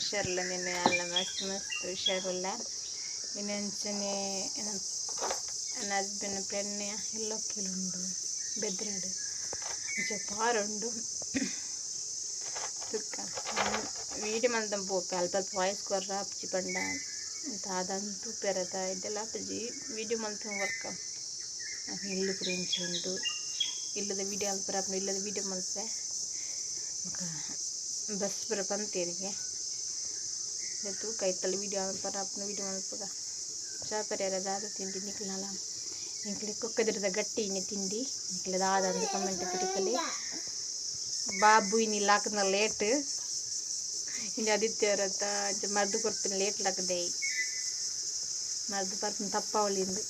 ಹುಷಾರಿಲ್ಲ ನಿನ್ನೆ ಎಲ್ಲ ಮಸ್ತ್ ಹುಷಾರಿಲ್ಲ ಇನ್ನೆಂಚನೆ ನನ್ನ ಹಸ್ಬೆಂಡ್ ಪೆಣ್ಣೆ ಇಲ್ಲೊಕ್ಕಿಲುಂಡು ಬೆದ್ರಾಡು ಪಾರುಂಡು ತುಕ್ಕ വീഡിയോ ಮಂದಂ ಪೋಪೆ ಅಲ್ಪ ವಾಯ್ಸ್ ಕೊರ್ರ ಅಪ್ಚಿ ಪಂಡ ದಾದಂತೂ ಪೆರದ ಇದೆಲ್ಲ ಅಪ್ಪಜಿ ವೀಡಿಯೋ ಮಂತಂ ವರ್ಕ ಇಲ್ಲು ಫ್ರೆಂಡ್ಸ್ ಉಂಡು ಇಲ್ಲದ ವೀಡಿಯೋ ಅಲ್ಪರ ಇಲ್ಲದ ವೀಡಿಯೋ ಮಲ್ಪೆ ಬಸ್ ಪುರ ಪಂತೇರಿಗೆ ತೂಕ ಇತ್ತಲ್ಲ ವೀಡಿಯೋ ಅಲ್ಪರ ಅಪ್ಪನ ವೀಡಿಯೋ ಮಲ್ಪಗ ಚಾಪರ್ಯಾರ ದಾದ ತಿಂಡಿ ನಿಕ್ಲಲ್ಲ ನಿಕ್ಲೆ ಕೊಕ್ಕದಿರದ ಗಟ್ಟಿ ಇನ್ನೆ ತಿಂಡಿ ನಿಕ್ಲೆ ದಾದ ಅಂತ ಕಮೆಂಟ್ ತಿರುಪಲಿ ಬಾಬು ಇನ್ನಿಲ್ಲ ಹಾಕನ ಲೇಟ್ ಇನ್ನು ಆದಿತ್ಯವ್ರತ್ತ ಮರ್ದು ಕೊಡ್ತೀನಿ ಲೇಟ್ ಲಾಕದೆ ಮರ್ದು ಬರ್ತೀನಿ ತಪ್ಪಾವಳಿಂದು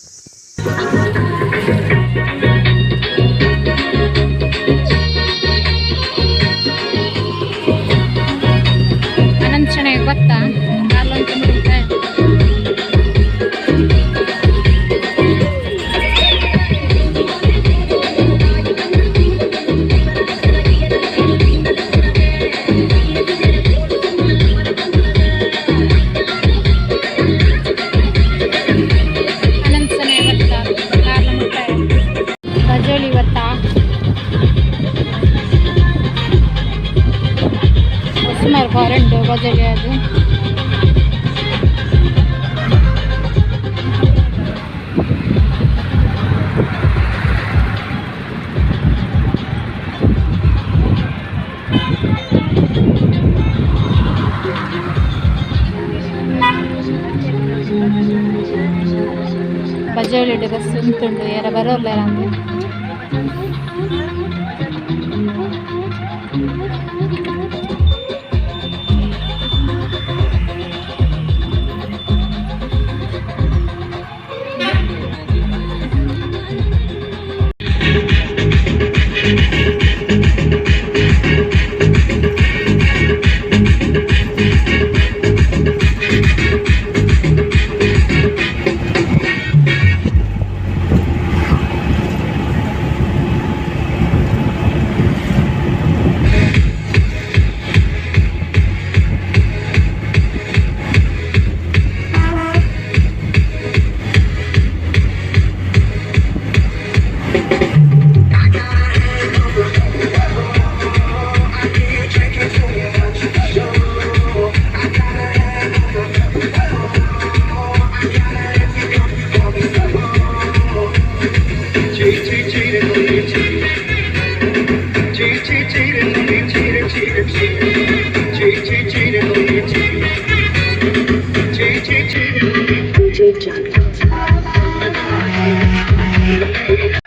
ಅನಂತ ಚೆನ್ನಾಗಿ ಗೊತ್ತಾ ಕಾಲಂತ ಮುಡುತ್ತೆ ಹೊರಂಡು ಬಜೆಗೆ ಅದು ಬಜೆಳಿಡು ಬಸ್ ಉಂಟುಂಡು ಯಾರ ಬರೋಲ್ಲ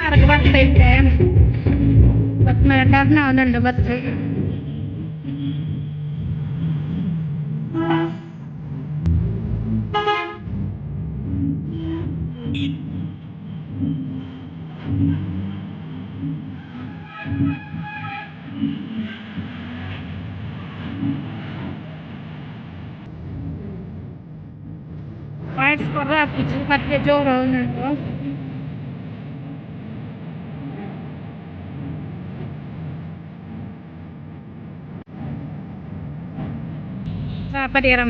ಅಂದ್ರೆ ಬರ್ತೈತೆ ಬಸ್ ಟರ್ನ್ ಆಗುന്നുണ്ട് ಬಸ್ ವಾಯ್ಸ್ ಕೊರ್ರ ಮತ್ತೆ ಜೋರು ಆಗುന്നുണ്ട് ಪರಿಹಾರ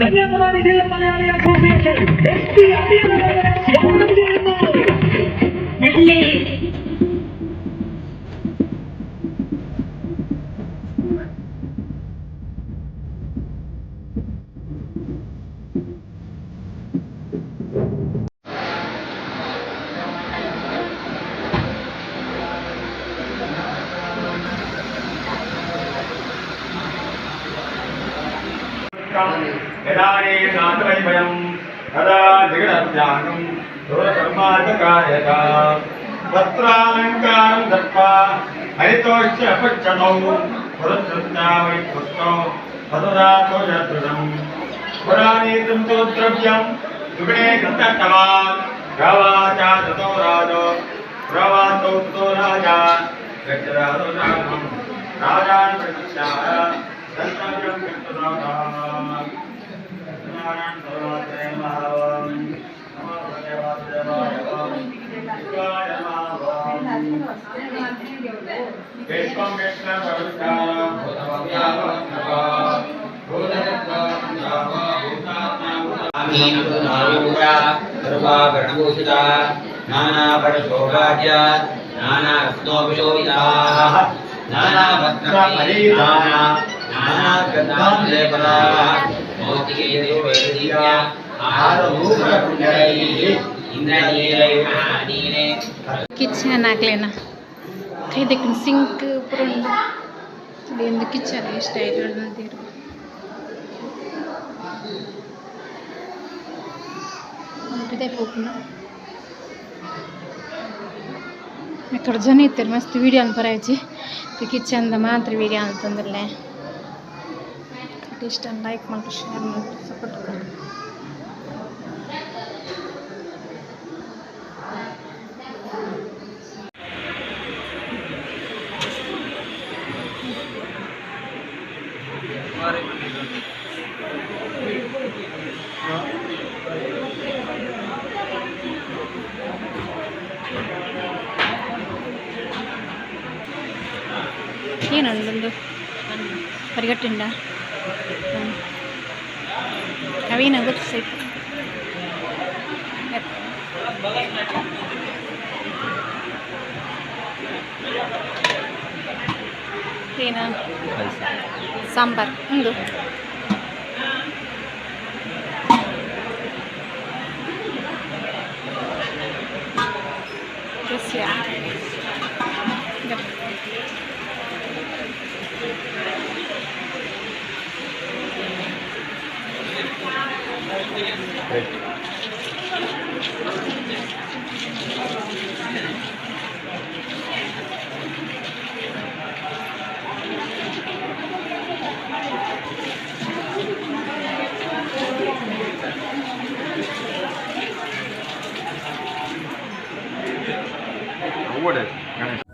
यदाने नाथवैभयं तदा जगदत्यागं दोरकर्मार्थकायता वस्त्रालङ्कारं दत्त्वा हरितोश्च अपच्यतौ पुरस्कृत्यावै पुष्टौ पददातो यदृशं पुराणेतं तु द्रव्यं दुगणे कृतत्तवान् प्रवाचा ततो राजो प्रवासौ ततो राजा गच्छराजो रामं राजान् प्रतिष्ठाय संतानं कृतराजा Thank you. सर्वाभरणभूषिता नानाभरणशोभाज्या नानारत्नोपशोभिताः नानावस्त्रपरिधाना नानागन्धालेपनाः मौक्तिकैर्वेदीया आहारभूषणकुण्डलैः इंद्रनीलैः महानीले ಕಿಚನ್ ಹಾಕ್ಲೇನಾ ಇದಕ್ಕೆ ಸಿಂಕ್ ಪುರಂಡು ಒಂದು ಕಿಚನ್ ಎಷ್ಟು ಐದು ಅಂತೀರು ಇದೇ ಹೋಗ್ನ ఇక్కడ ಜನ ಇರ್ತಾರೆ ಮಸ್ತ್ ವೀಡಿಯೋ ಅನ್ಪರಾಯ್ಚಿ ಕಿಚನ್ದ ಮಾತ್ರ ವೀಡಿಯೋ ಅಂತಂದ್ರಲ್ಲೇ ಇಷ್ಟ ಲೈಕ್ ಮಾಡಿ ಶೇರ್ ಮಾಡಿ ಸಪೋರ್ಟ್ ಮಾಡಿ ಏನೊಂದೊಂದು ಪರಿಗಟ್ಟಿಂಡ ಅವೇನ ಗೊತ್ತು ಸೈಟ್ ಏನ ಸಾಂಬಾರ್ ಒಂದು What is